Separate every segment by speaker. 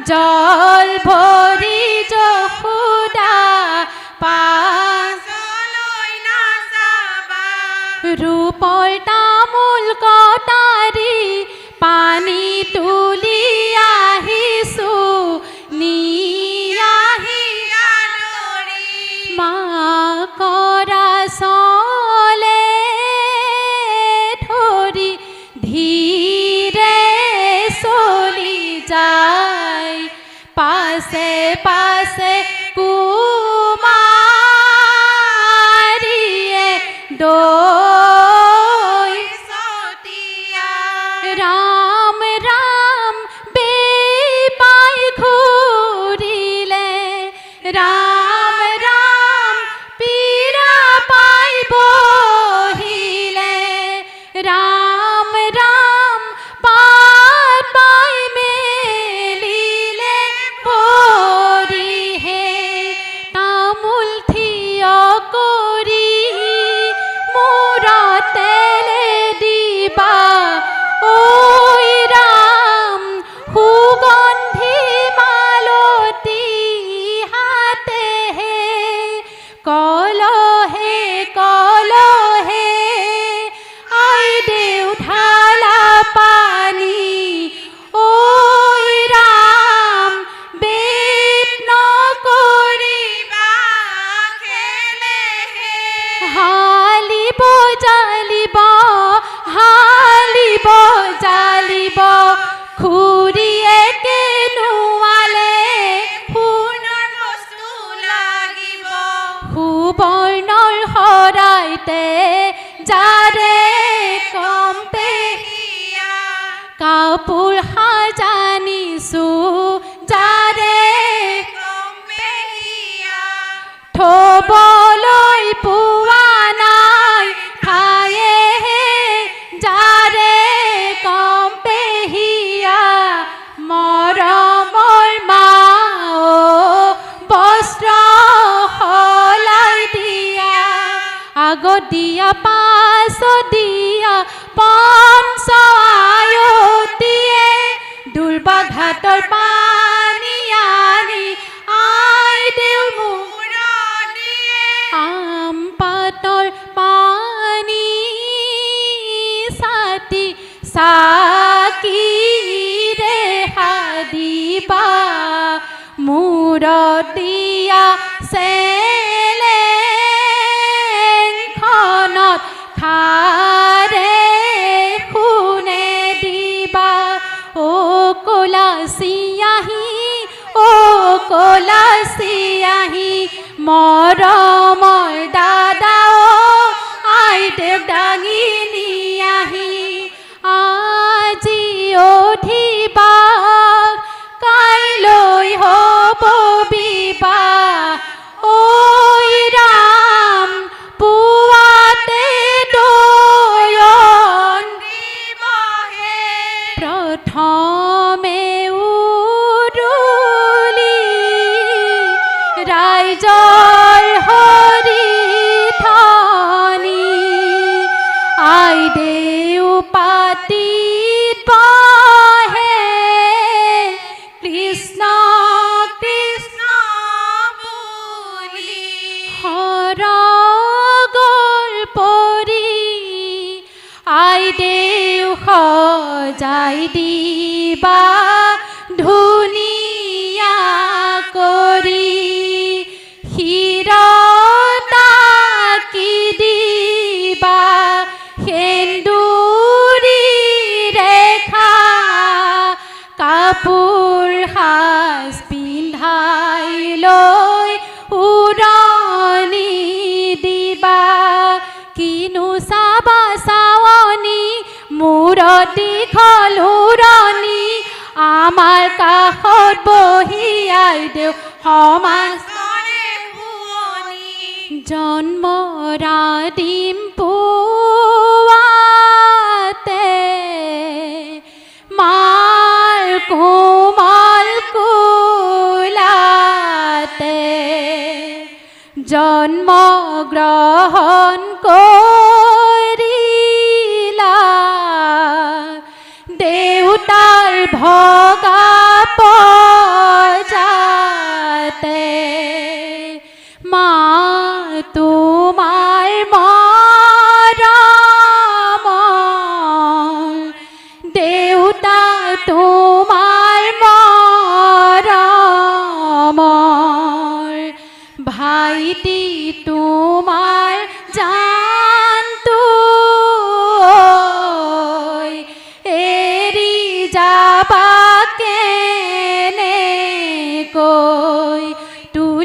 Speaker 1: জল ভৰি যশোদা
Speaker 2: পাছলৈ নাচাবা
Speaker 1: ৰূপৰ তামোল কটাৰী পানী তুলি আহিছো নিয়াহি
Speaker 2: আদৰি
Speaker 1: মাকৰা চলে ধৰি ধীৰে চলি যায় পাছে পাছে কুমাৰীয়ে দৈ
Speaker 2: চতিয়া
Speaker 1: ৰাম ৰাম বেপাই ঘূৰিলে ৰাম ৰাম পীৰা পাই বহিলে ৰাম ৰাম পাত পাই মেলিলে পৰিহে তামোল থিয় কৰি মূৰতেলে দিবা ঐ ৰাম সুগন্ধি মালতী হাতেহে কলহে কলহে আই দেউ ঢালা পানী ঐ ৰাম বেদ নকৰিবা
Speaker 2: খেলেহে
Speaker 1: হালিব জালিব খুৰীয়ে কেনুৱালে
Speaker 2: সোণৰ বস্তু লাগিব
Speaker 1: সুবৰ্ণৰ শৰাইতে যাৰে কম্পে কাপোৰ সাজানিছো যাৰে থবলৈ পোৱা নাই ঠায়েহে যাৰে কম্পেহিয়া মৰমৰ মা বস্ত্ৰ সলাই দিয়া আগত দিয়া পাছত দিয়া পঞ্চ আয়তীয়ে দুৰ্বাঘাটৰ পানী আনি আই দেউ আম পাতৰ পানী ছাতি চাকিৰে সাদিবা মূৰত দিয়া চেলেংখনত খাৰে শুনে দিবা ও কলাচি আহি মৰমৰ দাদা আই দেউ দাঙি নিয়াহি আজি উঠিবা কাইলৈ হ'ব বিবাহ ঐ ৰাম পুৱাতে দয়ন
Speaker 2: দিবহে
Speaker 1: প্ৰথমে উৰুলি ৰাইজৰ হৰিধনী আই দেউ পাতিত বহে কৃষ্ণ কৃষ্ণ
Speaker 2: বুলি
Speaker 1: সৰগৰ পৰি আই দেউ সজাই দিবা ধুনীয়া কৰি শিৰতাকি দিবা সেন্দুৰী ৰেখা কাপোৰ সাজ পিন্ধাই লৈ উৰণি দিবা কিনো চাবা চাৱনি মূৰত দীঘল উৰণি আমাৰ কাষত বহি আই দেউ সমাজ জন্মৰা দিম পুৱাতে মাৰ কোমল কোলাতে জন্ম গ্ৰহণ কৰিলা দেউতাৰ ভগা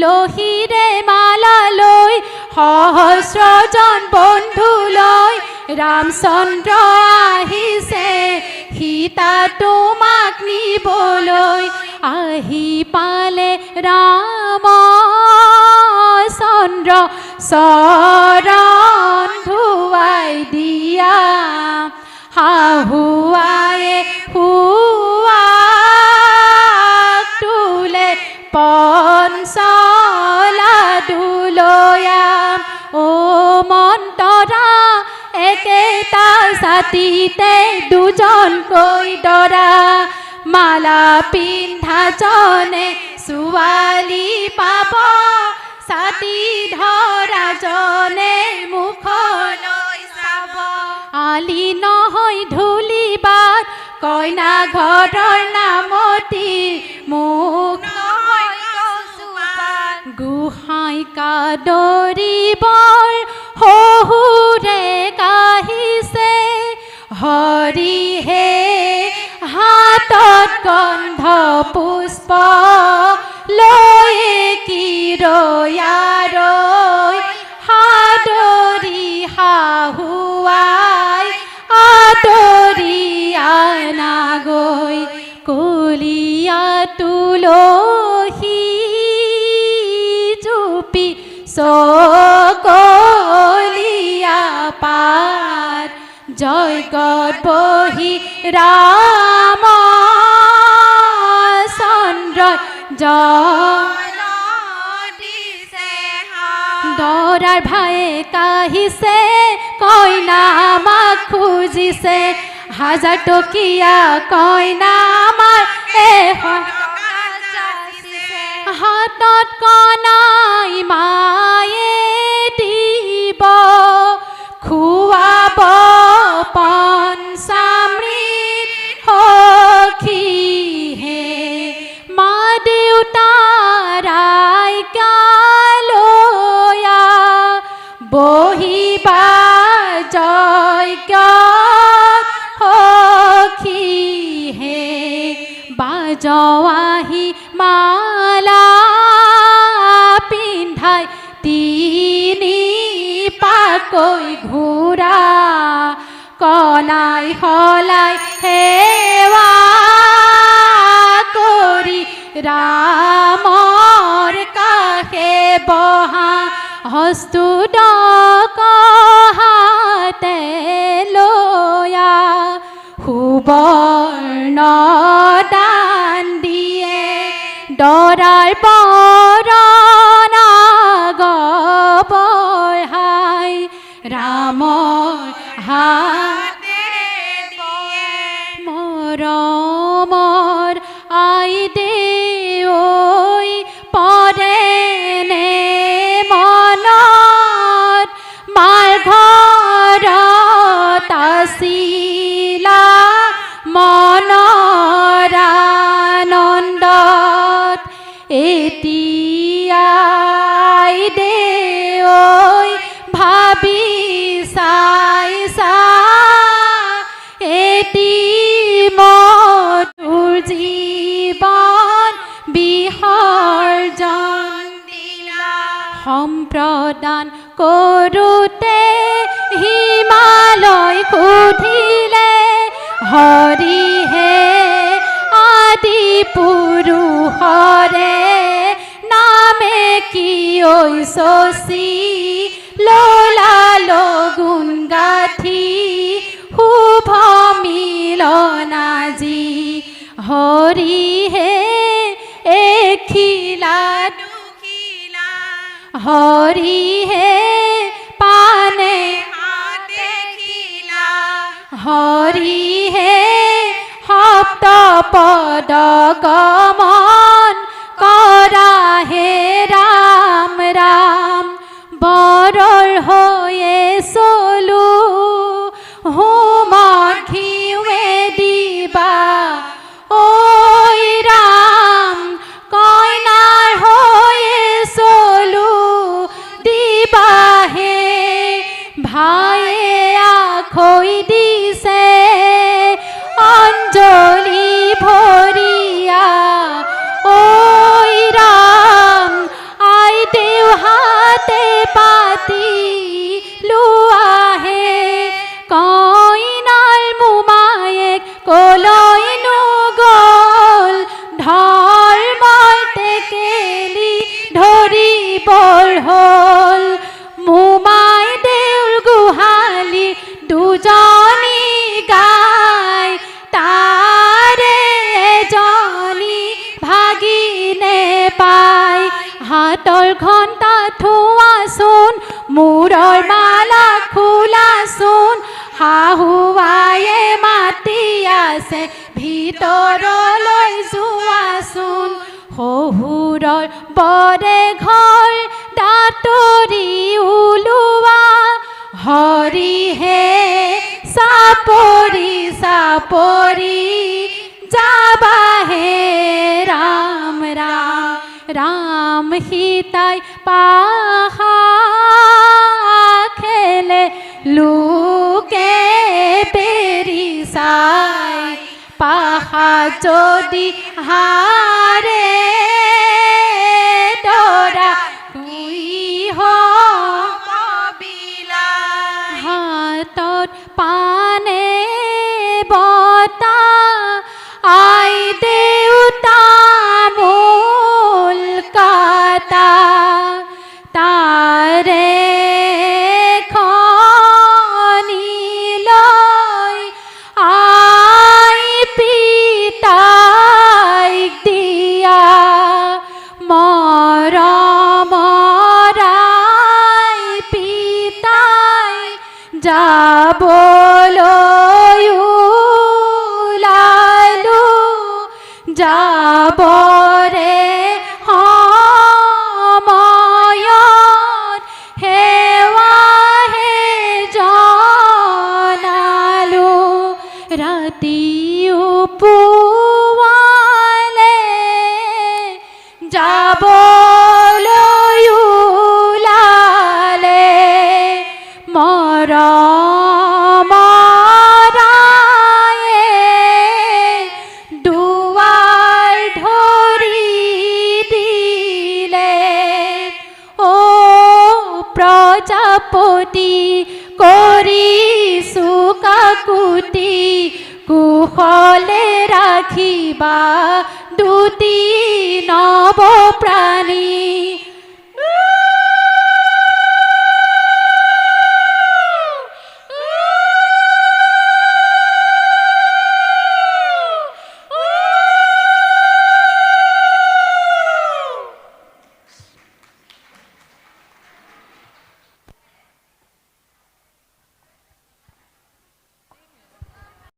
Speaker 1: তুলসীৰে মালা লৈ সহস্ৰজন বন্ধু লৈ ৰামচন্দ্ৰ আহিছে সীতা তোমাক নিবলৈ আহি পালে ৰামচন্দ্ৰ চৰণ ধুৱাই দিয়া শাহুৱায়ে শুৱাক তোলে পঞ্চলা দুলয়াম ও মন্তৰা একেটা ছাতিতে দুজনকৈ দৰা মালা পিন্ধাজনে ছোৱালী পাব ছাতি ধৰাজনে মুখলৈ চাব আলি নহয় ধূলিবাট কইনা ঘৰৰ নামতি মুখ নহয় কচুপাত গোহাঁই কাদৰিবৰ শহুৰে কাহিছে হৰিহে হাতত গন্ধ পুষ্প লৈ কি ৰৈ সাদৰি শাহুৱাই আদৰি আনাগৈ কলীয়া তুলসী জুপি চকলীয়া পাত জয়গত বহি ৰামচন্দ্ৰ দৰাৰ ভায়ে কাহিছে কইনা আমাক খুজিছে 1000 টকীয়া কইনা আমাৰ হাতত কণাই মায়ে দিব খুৱাব পঞ্চামৃত সখীহে মা দেউতাৰ আইকালয়া বহিবা যজ্ঞ সখীহে বাজোৱাহি মালা পিন্ধাই তিনি পাকৈ ঘূৰা কণাই সলাই সেৱা কৰি ৰামৰ কাষে বহা হস্তুদক হাতে লয়া সুবৰ্ণ দান দিয়ে দৰাৰ বৰণ আগবঢ়াই ৰামৰ হাতে মৰমৰ আই দেৱৈ পৰেনে মনত মাৰ ঘৰত আছিলা মনৰ আনন্দত এতিয়াই দেৱৈ ভাবি চাইছা এটি মধুৰ জীৱন বিসৰ্জন দিলা সম্প্ৰদান কৰোঁতে হিমালয় সুধিলে হৰিহে আদি পুৰুষৰে নামে কি ঐ শশী ললা লগুণ গাথি শুভ মিলনাজি হৰিহে এখিলা দুখিলা হৰিহে পানে দেখিলা হৰিহে সপ্ত পদ গমন কৰাহে ৰাম ৰাম বৰৰ হৈয়ে চলো হোমত ঘিউৱে দিবা ঐ ৰাম কইনাৰ হৈয়ে চলো দিবাহে ভায়ে আখৈ দিছে অঞ্জলি ভৰিয়া বৰ হ'ল মোমাই দেউল গোহালি দুজনী গাই তাৰে এজনী ভাগিনে পাই হাতৰ ঘণ্টা থোৱাচোন মূৰৰ মালা খোলাচোন শাহুৱায়ে মাতি আছে ভিতৰলৈ যোৱাচোন শহুৰৰ বৰে ঘৰ দাঁতৰি ওলোৱা হৰিহে চাপৰি চাপৰি যাবাহে ৰাম ৰাম ৰাম সীতাই পাহা খেলে লোকে বেৰি চাই পাহা যদি হাৰে দৰা হাতত পানে বতা আই দেউতা মূল কাটা তাৰে খনিলৈ আই পিতাইক দিয়া মৰমৰাই পিতাই যাবলৈ ওলালো যাবৰে সময়ত সেৱাহে জনালো ৰাতি পুৱালে যাবলৈ ওলালে মৰমৰায়ে দুৱাৰ ধৰি দিলে অ প্ৰজাপতি কৰিছো কাকুতি কুশলে ৰাখিবা দুটি নৱ প্ৰাণী